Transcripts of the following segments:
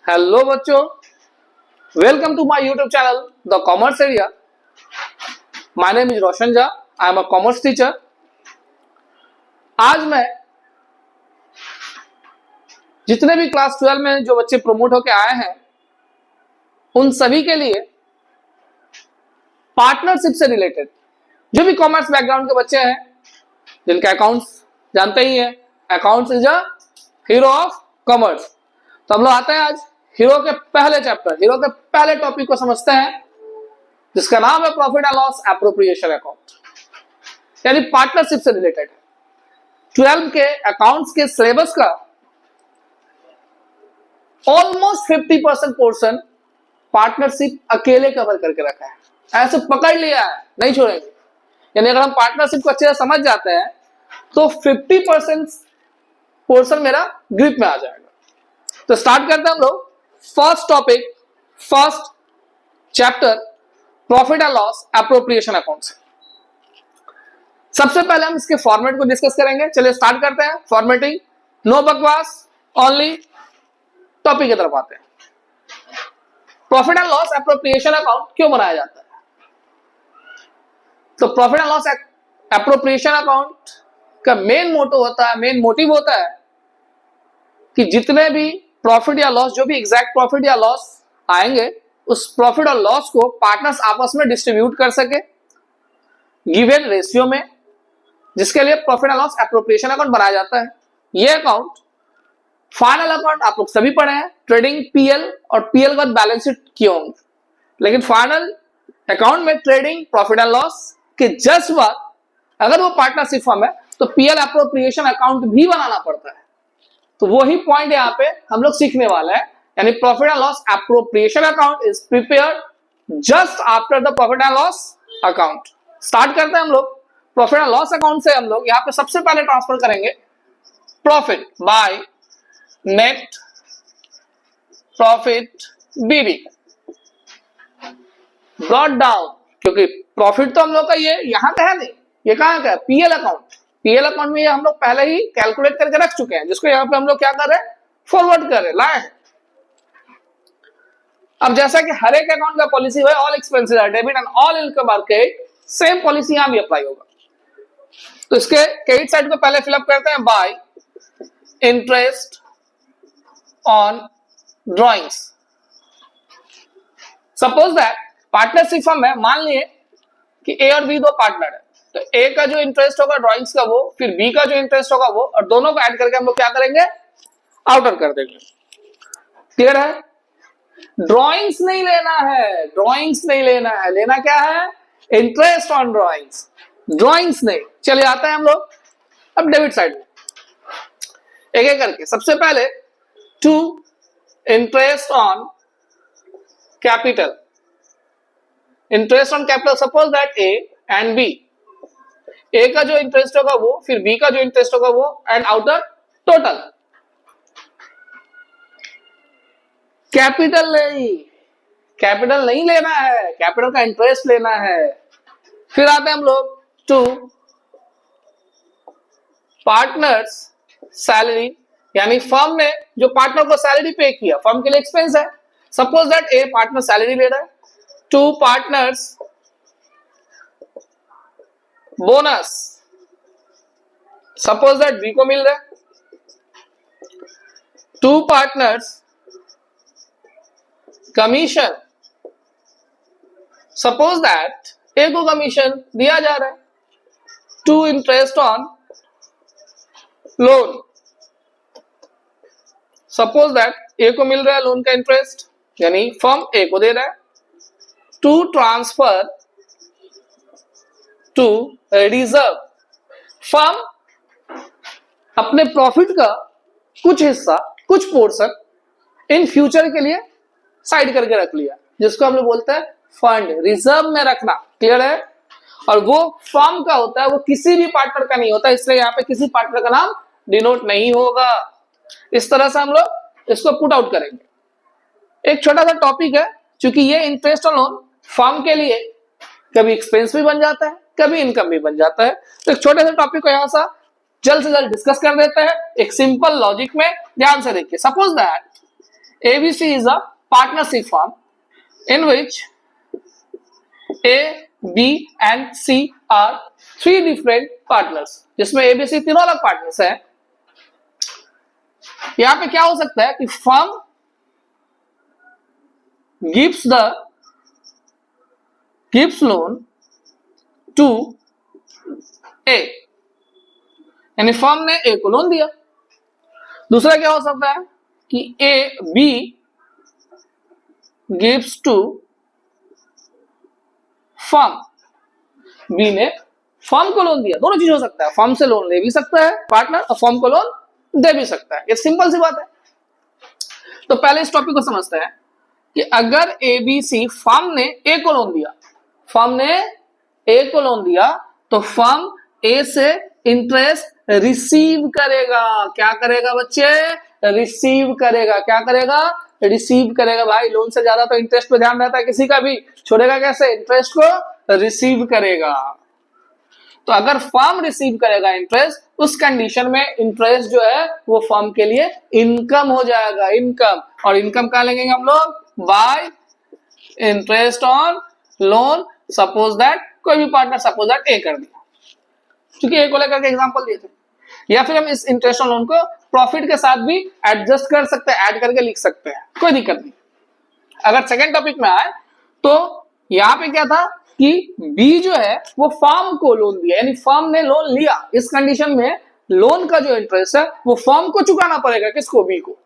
Hello बच्चों, welcome to my YouTube channel the commerce area. My name is Roshan Jha, I am a commerce teacher. आज मैं जितने भी class 12 में जो बच्चे प्रमोट होके आए हैं उन सभी के लिए पार्टनरशिप से रिलेटेड जो भी कॉमर्स बैकग्राउंड के बच्चे हैं जिनका अकाउंट्स जानते ही है, accounts is a hero of commerce. तो हम लोग आते हैं आज हीरो के पहले चैप्टर, हीरो के पहले टॉपिक को समझते हैं जिसका नाम है profit and loss appropriation account, यानी पार्टनरशिप से रिलेटेड है। 12 के अकाउंट्स के सिलेबस का ऑलमोस्ट 50% पोर्शन पार्टनरशिप अकेले कवर करके रखा है, ऐसे पकड़ लिया है, नहीं छोड़ेंगे। यानी अगर हम पार्टनरशिप को अच्छे से समझ जाते हैं तो 50% पोर्शन मेरा ग्रिप में आ जाएगा। तो स्टार्ट करते हैं हम लोग first topic, first chapter profit and loss appropriation account से। सबसे पहले हम इसके फॉर्मेट को डिस्कस करेंगे। चलिए स्टार्ट करते हैं। फॉर्मेटिंग, नो बकवास, ओनली टॉपिक की तरफ आते हैं। Profit and loss appropriation account क्यों बनाया जाता है? तो profit and loss appropriation account का मेन मोटिव होता है कि जितने भी प्रॉफिट या लॉस, जो भी एग्जैक्ट प्रॉफिट या लॉस आएंगे, उस प्रॉफिट और लॉस को पार्टनर्स आपस में डिस्ट्रीब्यूट कर सके गिवन रेशियो में, जिसके लिए profit and loss appropriation account बनाया जाता है। यह अकाउंट फाइनल अकाउंट आप लोग सभी पढ़े हैं, ट्रेडिंग पीएल और पीएल का बैलेंस शीट किए होंगे, लेकिन फाइनल अकाउंट में ट्रेडिंग प्रॉफिट एंड लॉस के जस्ट बाद अगर वो पार्टनरशिप फर्म है तो पीएल एप्रोप्रिएशन अकाउंट भी बनाना पड़ता है। तो वही पॉइंट यहाँ पे हम लोग सीखने वाले हैं, यानी profit and loss appropriation account is prepared just after the profit and loss account. Start करते हैं हम लोग प्रॉफिट एंड लॉस अकाउंट से। हम लोग यहाँ पे सबसे पहले ट्रांसफर करेंगे profit by net profit BB brought down, क्योंकि प्रॉफिट तो हम लोग का ये यहाँ का है नहीं, ये कहाँ का है? PL account. पीएल अकाउंट में ये हम लोग पहले ही कैलकुलेट करके रख चुके हैं, जिसको यहाँ पे हम लोग क्या कर रहे हैं? फॉरवर्ड कर रहे, लाए हैं। अब जैसा कि हर एक अकाउंट का पॉलिसी है, all expenses are debit and all income are credit, same policy यहां भी अप्लाई होगा। तो इसके क्रेडिट साइड को पहले फिलअप करते हैं bye interest on drawings. Suppose that partnership firm है, मान लिए कि ए और बी दो पार्टनर है, तो ए का जो इंटरेस्ट होगा ड्रॉइंग्स का वो, फिर बी का जो इंटरेस्ट होगा वो, और दोनों को ऐड करके हम लोग क्या करेंगे? आउटर कर देंगे। क्लियर है? ड्रॉइंग्स नहीं लेना है, ड्रॉइंग्स नहीं लेना है, लेना क्या है? इंटरेस्ट ऑन ड्रॉइंग्स, ड्रॉइंग्स नहीं। चलिए आते हैं हम लोग अब डेबिट साइड में, एक एक करके। सबसे पहले to interest on capital, interest on capital. Suppose that A and B, A का जो इंटरेस्ट होगा वो, फिर बी का जो इंटरेस्ट होगा वो, एंड आउटर टोटल। कैपिटल नहीं लेना है, कैपिटल का इंटरेस्ट लेना है। फिर आते हैं हम लोग टू पार्टनर्स सैलरी, यानी फर्म ने जो पार्टनर को सैलरी पे किया, फर्म के लिए एक्सपेंस है। Suppose that A partner salary ले रहा है, to partners bonus, suppose that B को मिल रहा है। To partners commission, suppose that A को कमीशन दिया जा रहा है। To interest on loan, suppose that A को मिल रहा है लोन का इंटरेस्ट, यानी फर्म ए को दे रहा है। To transfer to reserve, firm अपने प्रॉफिट का कुछ हिस्सा, कुछ पोर्शन इन फ्यूचर के लिए साइड करके रख लिया, जिसको हम लोग बोलते हैं फंड, रिजर्व में रखना। क्लियर है? और वो फर्म का होता है, वो किसी भी पार्टनर का नहीं होता, इसलिए यहाँ पे किसी पार्टनर का नाम डिनोट नहीं होगा। इस तरह से हम लोग इसको पुट आउट करेंगे। एक छोटा सा टॉपिक है, क्योंकि ये इंटरेस्ट ऑन लोन फर्म के लिए कभी एक्सपेंस भी बन जाता है, कभी इनकम भी बन जाता है। तो एक छोटे से टॉपिक को यहाँ से जल्द डिस्कस कर देते हैं एक सिंपल लॉजिक में। ध्यान से देखिए, suppose that ABC is a partnership firm in which A, B and C are three different partners, जिसमें A, B, C तीनों अलग पार्टनर्स हैं। यहां पे क्या हो सकता है कि firm gives loan to A, यानी फर्म ने A को लोन दिया। दूसरा क्या हो सकता है कि B gives to firm, B ने फर्म को लोन दिया। दोनों चीज हो सकता है, फर्म से लोन ले भी सकता है पार्टनर और फर्म को लोन दे भी सकता है। ये सिंपल सी बात है। तो पहले इस टॉपिक को समझते हैं कि अगर एबीसी फर्म ने ए को लोन दिया, फर्म ने ए को लोन दिया तो फर्म ए से इंटरेस्ट रिसीव करेगा। क्या करेगा बच्चे? रिसीव करेगा। क्या करेगा? रिसीव करेगा। भाई लोन से ज्यादा तो इंटरेस्ट पे ध्यान रहता है किसी का भी, छोड़ेगा कैसे? इंटरेस्ट को रिसीव करेगा। तो अगर फर्म रिसीव करेगा इंटरेस्ट, उस कंडीशन में इंटरेस्ट जो है वो फर्म के लिए इनकम हो जाएगा, इनकम। और इनकम कहां लेंगे हम लोग? Bye interest on loan. Suppose that कोई भी पार्टनर सपोज दैट ए कर दिया, क्योंकि ए को लेकर के एग्जांपल दिए थे। या फिर हम इस इंटरेस्ट ऑन लोन को प्रॉफिट के साथ भी एडजस्ट कर सकते हैं, ऐड करके लिख सकते हैं, कोई दिक्कत नहीं। अगर सेकेंड टॉपिक में आए तो यहां पे क्या था कि बी जो है वो फर्म को लोन दिया, यानी फर्म ने लोन लिया। इस कंडीशन में लोन का जो इंटरेस्ट है वो फर्म को चुकाना पड़ेगा। किसको? बी को।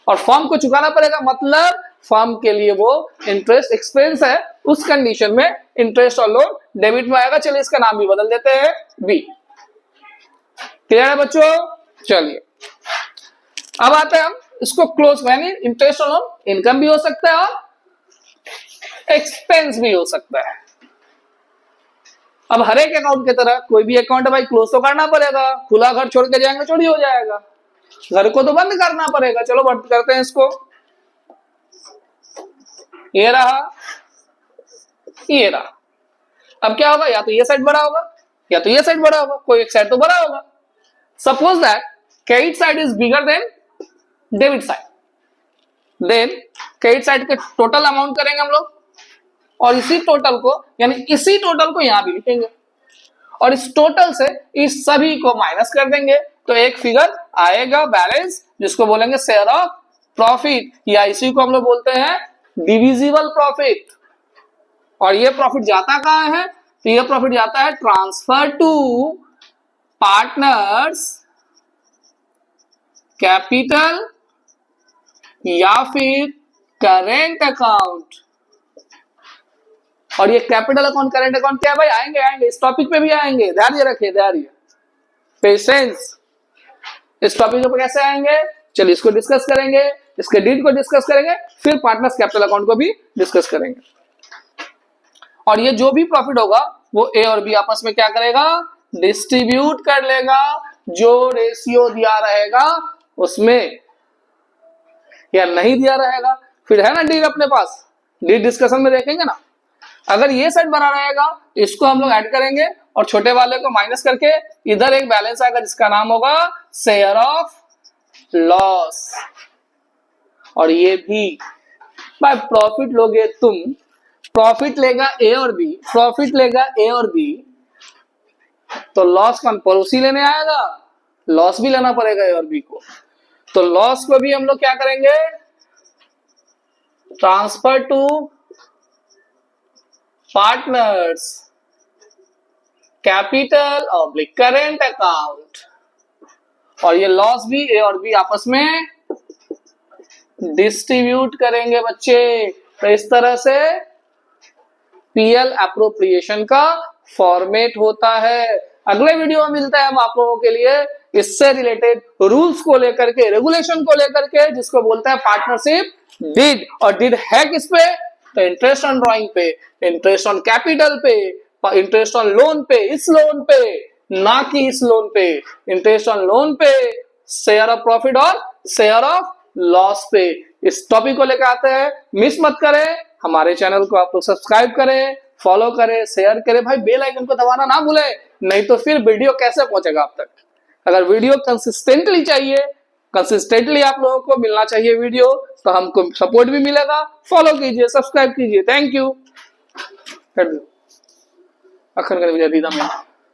और फर्म को चुकाना पड़ेगा मतलब फर्म के लिए वो इंटरेस्ट एक्सपेंस है। उस कंडीशन में इंटरेस्ट और लोन डेबिट में आएगा। चलिए इसका नाम भी बदल देते हैं बी। क्लियर है बच्चों? चलिए अब आते हैं हम इसको क्लोज, यानी इंटरेस्ट और लोन इनकम भी हो सकता है और एक्सपेंस भी हो सकता है। अब हर एक अकाउंट की तरह कोई भी अकाउंट है भाई क्लोज तो करना पड़ेगा। खुला घर छोड़ के जाएंगे चोरी हो जाएगा, घर को तो बंद करना पड़ेगा। चलो बंद करते हैं इसको। ये रहा, ये रहा। अब क्या होगा? या तो ये साइड बड़ा होगा या तो ये साइड बड़ा होगा, कोई एक साइड तो बड़ा होगा। Suppose that credit side is bigger than debit side, then credit side के टोटल अमाउंट करेंगे हम लोग और इसी टोटल को, यानी इसी टोटल को यहां भी लिखेंगे और इस टोटल से इस सभी को माइनस कर देंगे तो एक फिगर आएगा बैलेंस, जिसको बोलेंगे शेयर ऑफ प्रॉफिट, या इसी को हम लोग बोलते हैं डिविजिबल प्रॉफिट। और ये प्रॉफिट जाता कहां है? तो ये प्रॉफिट जाता है ट्रांसफर टू पार्टनर्स कैपिटल या फिर करेंट अकाउंट। और ये कैपिटल अकाउंट करेंट अकाउंट क्या है भाई? आएंगे आएंगे इस टॉपिक पे भी आएंगे, धैर्य रखिए, धैर्य, पेशेंस। इस टॉपिक पे कैसे आएंगे? चलिए इसको डिस्कस करेंगे, इसके डीड को डिस्कस करेंगे, फिर पार्टनर्स कैपिटल अकाउंट को भी डिस्कस करेंगे। और ये जो भी प्रॉफिट होगा वो ए और बी आपस में क्या करेगा? डिस्ट्रीब्यूट कर लेगा। जो रेशियो दिया रहेगा उसमें, या नहीं दिया रहेगा फिर है ना डीड अपने पास, डीड डिस्कशन में देखेंगे ना। अगर ये साइड बना रहेगा इसको हम लोग ऐड करेंगे और छोटे वाले को माइनस करके इधर एक बैलेंस आएगा जिसका नाम होगा शेयर ऑफ लॉस। और ये भी भाई प्रॉफिट लोगे तुम, प्रॉफिट लेगा ए और बी, प्रॉफिट लेगा ए और बी, तो लॉस कौन? पड़ोसी लेने आएगा, लॉस भी लेना पड़ेगा ए और बी को। तो लॉस को भी हम लोग क्या करेंगे? Transfer to partners capital oblique current account. और ये लॉस भी ए और बी आपस में डिस्ट्रीब्यूट करेंगे बच्चे। तो इस तरह से पीएल एप्रोप्रिएशन का फॉर्मेट होता है। अगले वीडियो में मिलता है हम आप लोगों के लिए इससे रिलेटेड रूल्स को लेकर के, रेगुलेशन को लेकर के, जिसको बोलते हैं पार्टनरशिप डीड। और डीड है किस पे? तो इंटरेस्ट ऑन ड्रॉइंग पे, इंटरेस्ट ऑन कैपिटल पे, इंटरेस्ट ऑन लोन पे, इस लोन पे, ना कि इस लोन पे, इंटरेस्ट ऑन लोन पे, शेयर ऑफ प्रॉफिट और शेयर ऑफ लॉस पे। इस टॉपिक को लेकर आते हैं, मिस मत करें। हमारे चैनल को आप लोग सब्सक्राइब करें, फॉलो करें, शेयर करें, भाई बेल आइकन को दबाना ना भूले, नहीं तो फिर वीडियो कैसे पहुंचेगा आप तक। अगर वीडियो कंसिस्टेंटली चाहिए, कंसिस्टेंटली आप लोगों को मिलना चाहिए वीडियो, तो हमको सपोर्ट भी मिलेगा। फॉलो कीजिए, सब्सक्राइब कीजिए। Thank you. अखर कर दीदा मैं